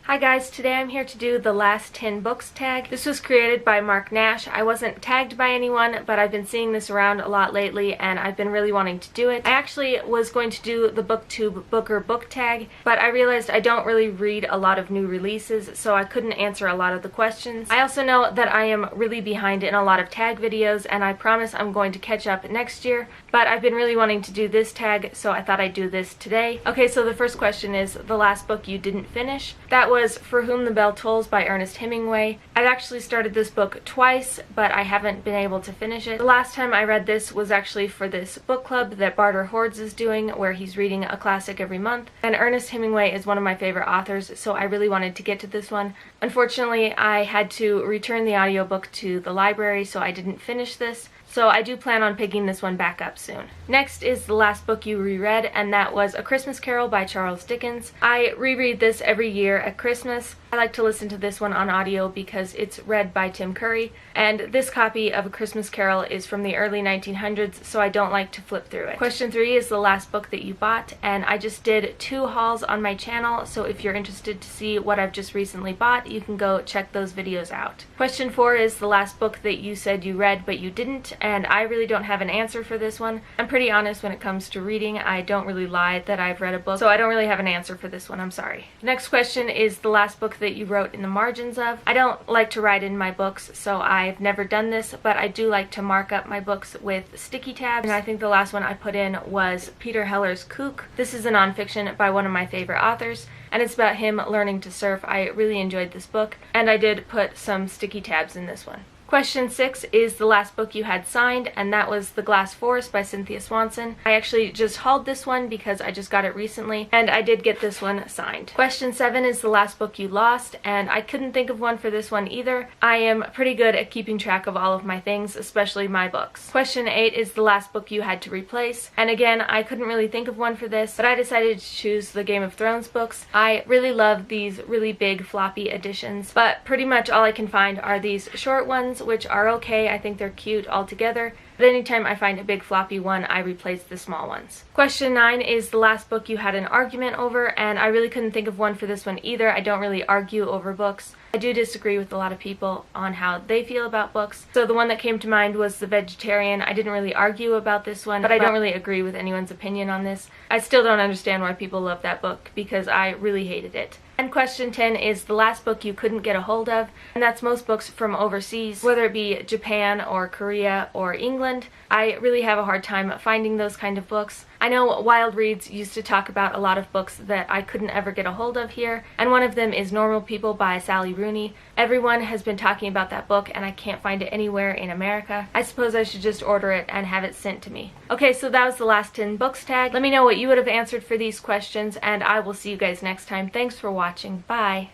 Hi guys, today I'm here to do the last 10 books tag. This was created by Mark Nash. I wasn't tagged by anyone, but I've been seeing this around a lot lately and I've been really wanting to do it. I actually was going to do the Booktube Booker book tag, but I realized I don't really read a lot of new releases, so I couldn't answer a lot of the questions. I also know that I am really behind in a lot of tag videos and I promise I'm going to catch up next year, but I've been really wanting to do this tag, so I thought I'd do this today. Okay, so the first question is the last book you didn't finish. That was For Whom the Bell Tolls by Ernest Hemingway. I've actually started this book twice, but I haven't been able to finish it. The last time I read this was actually for this book club that Barter Hordes is doing, where he's reading a classic every month. And Ernest Hemingway is one of my favorite authors, so I really wanted to get to this one. Unfortunately, I had to return the audiobook to the library, so I didn't finish this. So I do plan on picking this one back up soon. Next is the last book you reread, and that was A Christmas Carol by Charles Dickens. I reread this every year at Christmas. I like to listen to this one on audio because it's read by Tim Curry, and this copy of A Christmas Carol is from the early 1900s, so I don't like to flip through it. Question 3 is the last book that you bought, and I just did 2 hauls on my channel, so if you're interested to see what I've just recently bought, you can go check those videos out. Question 4 is the last book that you said you read but you didn't, and I really don't have an answer for this one. I'm pretty honest when it comes to reading. I don't really lie that I've read a book, so I don't really have an answer for this one. I'm sorry. Next question is the last book that you wrote in the margins of. I don't like to write in my books, so I've never done this, but I do like to mark up my books with sticky tabs, and I think the last one I put in was Peter Heller's Kook. This is a nonfiction by one of my favorite authors, and it's about him learning to surf. I really enjoyed this book, and I did put some sticky tabs in this one. Question 6 is the last book you had signed, and that was The Glass Forest by Cynthia Swanson. I actually just hauled this one because I just got it recently, and I did get this one signed. Question 7 is the last book you lost, and I couldn't think of one for this one either. I am pretty good at keeping track of all of my things, especially my books. Question 8 is the last book you had to replace, and again, I couldn't really think of one for this, but I decided to choose the Game of Thrones books. I really love these really big floppy editions, but pretty much all I can find are these short ones, which are okay. I think they're cute altogether, but anytime I find a big floppy one, I replace the small ones. Question 9 is the last book you had an argument over, and I really couldn't think of one for this one either. I don't really argue over books. I do disagree with a lot of people on how they feel about books. So the one that came to mind was The Vegetarian. I didn't really argue about this one, but I don't really agree with anyone's opinion on this. I still don't understand why people love that book because I really hated it. And question 10 is the last book you couldn't get a hold of, and that's most books from overseas, whether it be Japan or Korea or England. I really have a hard time finding those kind of books. I know Wild Reads used to talk about a lot of books that I couldn't ever get a hold of here, and one of them is Normal People by Sally Rooney. Everyone has been talking about that book and I can't find it anywhere in America. I suppose I should just order it and have it sent to me. Okay, so that was the last 10 books tag. Let me know what you would have answered for these questions, and I will see you guys next time. Thanks for watching. Bye!